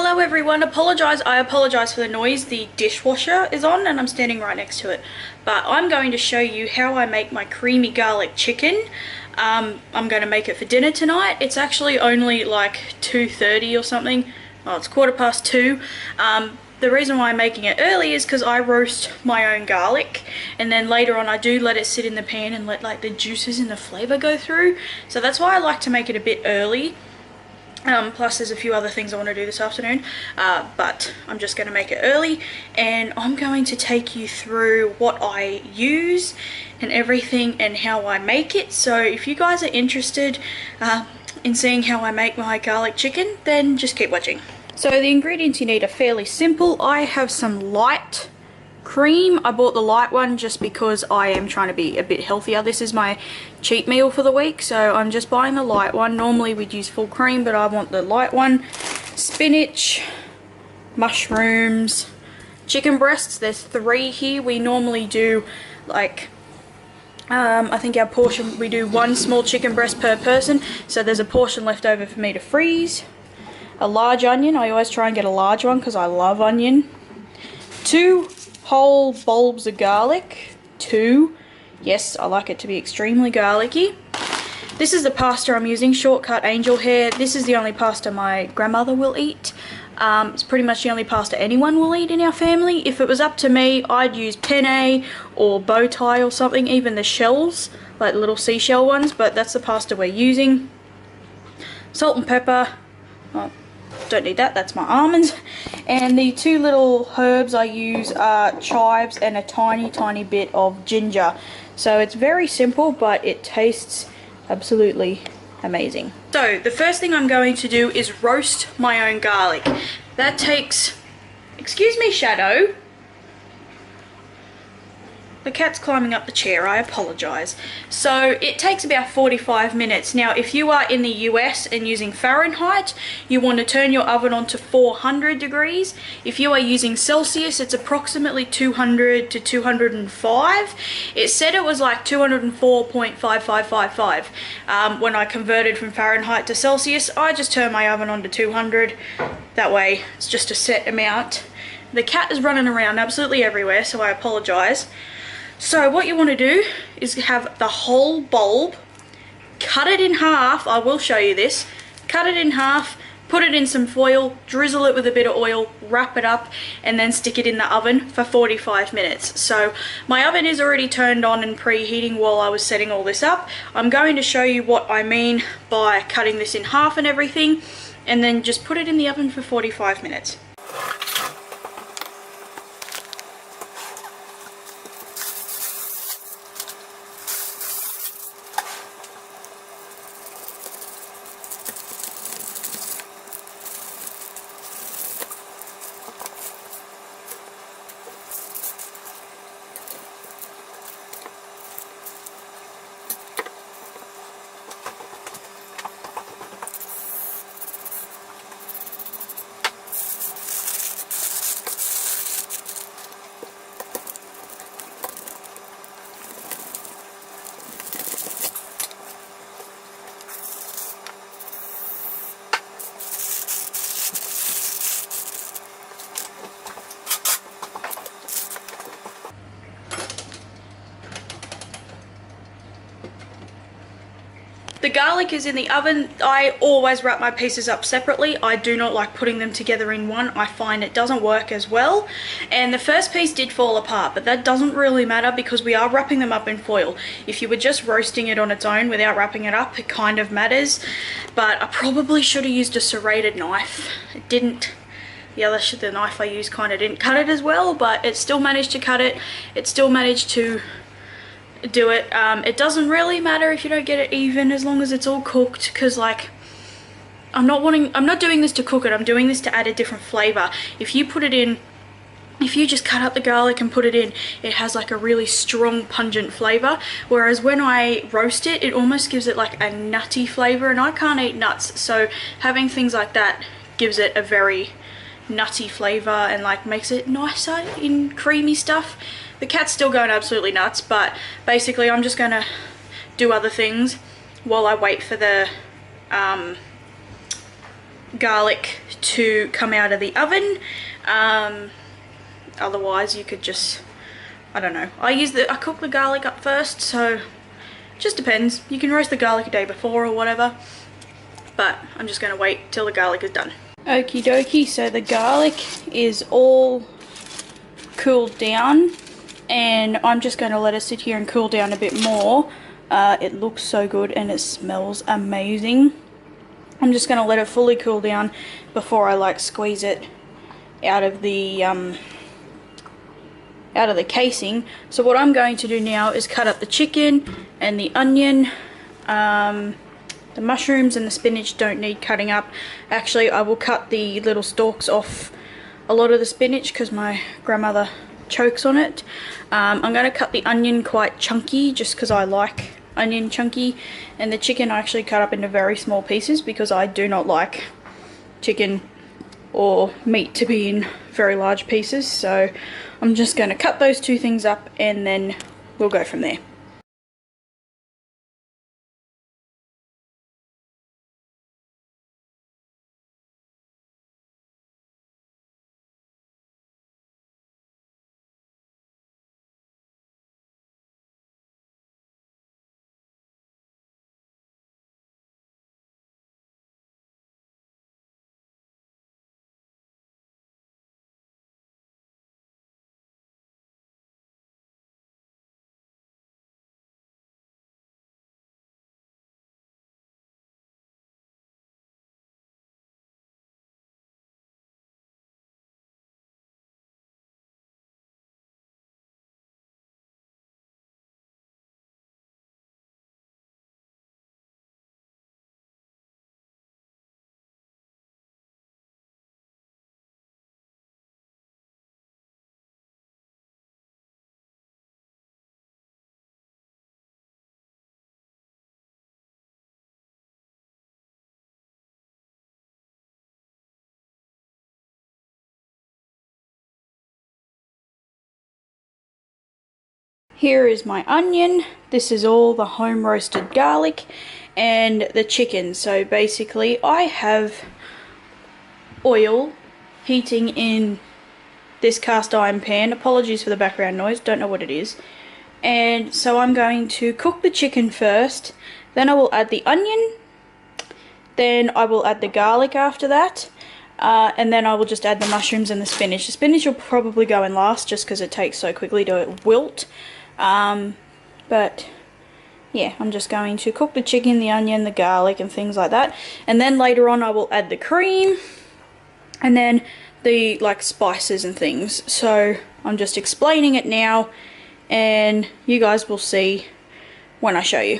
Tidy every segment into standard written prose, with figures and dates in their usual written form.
Hello everyone, I apologise for the noise. The dishwasher is on and I'm standing right next to it. But I'm going to show you how I make my creamy garlic chicken. I'm going to make it for dinner tonight. It's actually only like 2:30 or something. Oh, it's 2:15. The reason why I'm making it early is because I roast my own garlic, and then later on I do let it sit in the pan and let like the juices and the flavour go through. So that's why I like to make it a bit early. Plus there's a few other things I want to do this afternoon, but I'm just going to make it early, and I'm going to take you through what I use and everything and how I make it. So if you guys are interested in seeing how I make my garlic chicken, then just keep watching. So the ingredients you need are fairly simple. I have some light cream. I bought the light one just because I am trying to be a bit healthier. This is my cheat meal for the week, so I'm just buying the light one. Normally we'd use full cream, but I want the light one. Spinach, mushrooms, chicken breasts. There's 3 here. We normally do like I think our portion, we do 1 small chicken breast per person, so there's a portion left over for me to freeze. A large onion. I always try and get a large one because I love onion. 2 whole bulbs of garlic. 2. Yes, I like it to be extremely garlicky. This is the pasta I'm using, shortcut angel hair. This is the only pasta my grandmother will eat. It's pretty much the only pasta anyone will eat in our family. If it was up to me, I'd use penne or bow tie or something, even the shells, like the little seashell ones, but that's the pasta we're using. Salt and pepper. Oh, don't need that, that's my almonds. And the 2 little herbs I use are chives and a tiny bit of ginger. So it's very simple, but it tastes absolutely amazing. So the first thing I'm going to do is roast my own garlic. That takes, excuse me Shadow, the cat's climbing up the chair, I apologise. So it takes about 45 minutes. Now if you are in the US and using Fahrenheit, you want to turn your oven on to 400 degrees. If you are using Celsius, it's approximately 200 to 205. It said it was like 204.5555. When I converted from Fahrenheit to Celsius, I just turned my oven on to 200. That way it's just a set amount. The cat is running around absolutely everywhere, so I apologise. So what you want to do is have the whole bulb, cut it in half. I will show you this. Cut it in half, put it in some foil, drizzle it with a bit of oil, wrap it up, and then stick it in the oven for 45 minutes. So my oven is already turned on and preheating while I was setting all this up. I'm going to show you what I mean by cutting this in half and everything, and then just put it in the oven for 45 minutes. The garlic is in the oven. I always wrap my pieces up separately. I do not like putting them together in one. I find it doesn't work as well. And the first piece did fall apart, but that doesn't really matter because we are wrapping them up in foil. If you were just roasting it on its own without wrapping it up, it kind of matters. But I probably should have used a serrated knife. It didn't. The knife I used kind of didn't cut it as well, but it still managed to cut it. It still managed to do it. It doesn't really matter if you don't get it even, as long as it's all cooked, because like I'm not doing this to cook it, I'm doing this to add a different flavour. If you put it in, if you just cut up the garlic and put it in, it has like a really strong pungent flavour, whereas when I roast it, it almost gives it like a nutty flavour, and I can't eat nuts, so having things like that gives it a very nutty flavour and like makes it nicer in creamy stuff. The cat's still going absolutely nuts, but basically I'm just going to do other things while I wait for the garlic to come out of the oven. Otherwise you could just, I don't know, I cook the garlic up first, so just depends. You can roast the garlic a day before or whatever, but I'm just going to wait till the garlic is done. Okie dokie, so the garlic is all cooled down, and I'm just going to let it sit here and cool down a bit more. It looks so good and it smells amazing. I'm just going to let it fully cool down before I like squeeze it out of the casing. So what I'm going to do now is cut up the chicken and the onion. The mushrooms and the spinach don't need cutting up. Actually, I will cut the little stalks off a lot of the spinach because my grandmother chokes on it. I'm going to cut the onion quite chunky just because I like onion chunky, and the chicken I actually cut up into very small pieces because I do not like chicken or meat to be in very large pieces. So I'm just going to cut those two things up and then we'll go from there. Here is my onion. This is all the home roasted garlic and the chicken. So basically I have oil heating in this cast iron pan. Apologies for the background noise, don't know what it is. And so I'm going to cook the chicken first, then I will add the onion, then I will add the garlic after that, and then I will just add the mushrooms and the spinach. The spinach will probably go in last just because it takes so quickly to wilt. But yeah, I'm just going to cook the chicken, the onion, the garlic and things like that, and then later on I will add the cream and then the like spices and things. So I'm just explaining it now and you guys will see when I show you.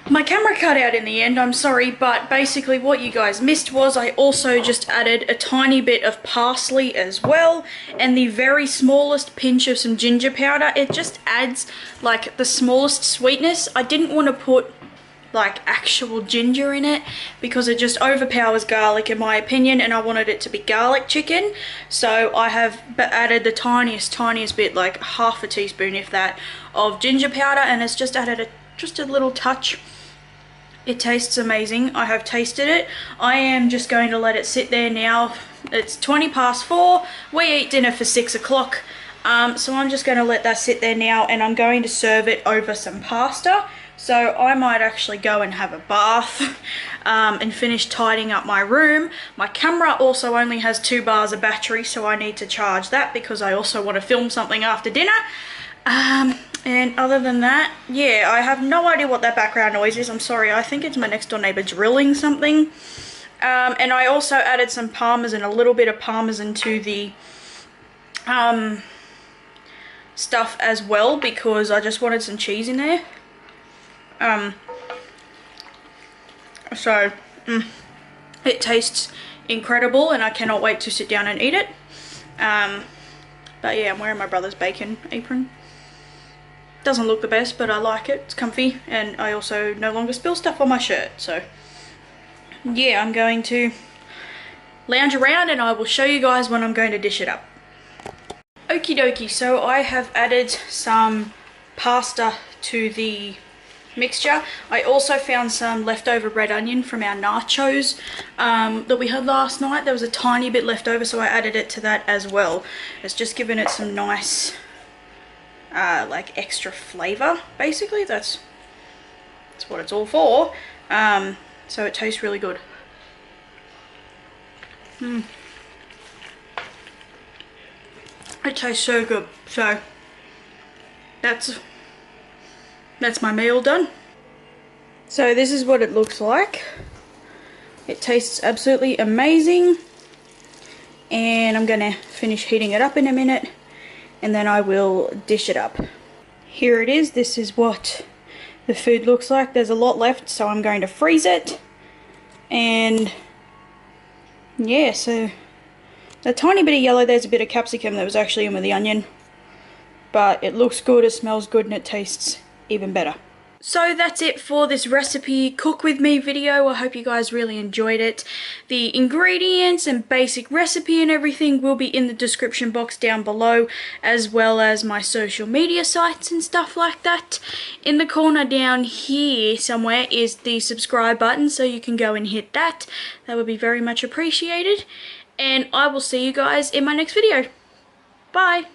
My camera cut out in the end, I'm sorry, but basically what you guys missed was I also just added a tiny bit of parsley as well, and the very smallest pinch of some ginger powder. It just adds like the smallest sweetness. I didn't want to put like actual ginger in it because it just overpowers garlic in my opinion, and I wanted it to be garlic chicken. So I have added the tiniest bit, like half a teaspoon if that, of ginger powder, and it's just added just a little touch. It tastes amazing. I have tasted it. I am just going to let it sit there now. It's 4:20. We eat dinner for 6 o'clock. So I'm just going to let that sit there now, and I'm going to serve it over some pasta. So I might actually go and have a bath and finish tidying up my room. My camera also only has 2 bars of battery, so I need to charge that because I also want to film something after dinner. And other than that, yeah, I have no idea what that background noise is. I'm sorry, I think it's my next door neighbor drilling something. And I also added some Parmesan, a little bit of Parmesan to the stuff as well because I just wanted some cheese in there. It tastes incredible and I cannot wait to sit down and eat it. But yeah, I'm wearing my brother's bacon apron. Doesn't look the best, but I like it. It's comfy, and I also no longer spill stuff on my shirt. So yeah, I'm going to lounge around and I will show you guys when I'm going to dish it up. Okie dokie, so I have added some pasta to the mixture. I also found some leftover red onion from our nachos that we had last night. There was a tiny bit left over, so I added it to that as well. It's just given it some nice like extra flavor. Basically that's what it's all for. So it tastes really good. It tastes so good. So that's my meal done. So this is what it looks like. It tastes absolutely amazing, and I'm gonna finish heating it up in a minute and then I will dish it up. Here it is. This is what the food looks like. There's a lot left, so I'm going to freeze it. And yeah, so a tiny bit of yellow, there's a bit of capsicum that was actually in with the onion, but it looks good, it smells good, and it tastes even better. So that's it for this recipe cook with me video. I hope you guys really enjoyed it. The ingredients and basic recipe and everything will be in the description box down below, as well as my social media sites and stuff like that. In the corner down here somewhere is the subscribe button, so you can go and hit that. That would be very much appreciated. And I will see you guys in my next video. Bye!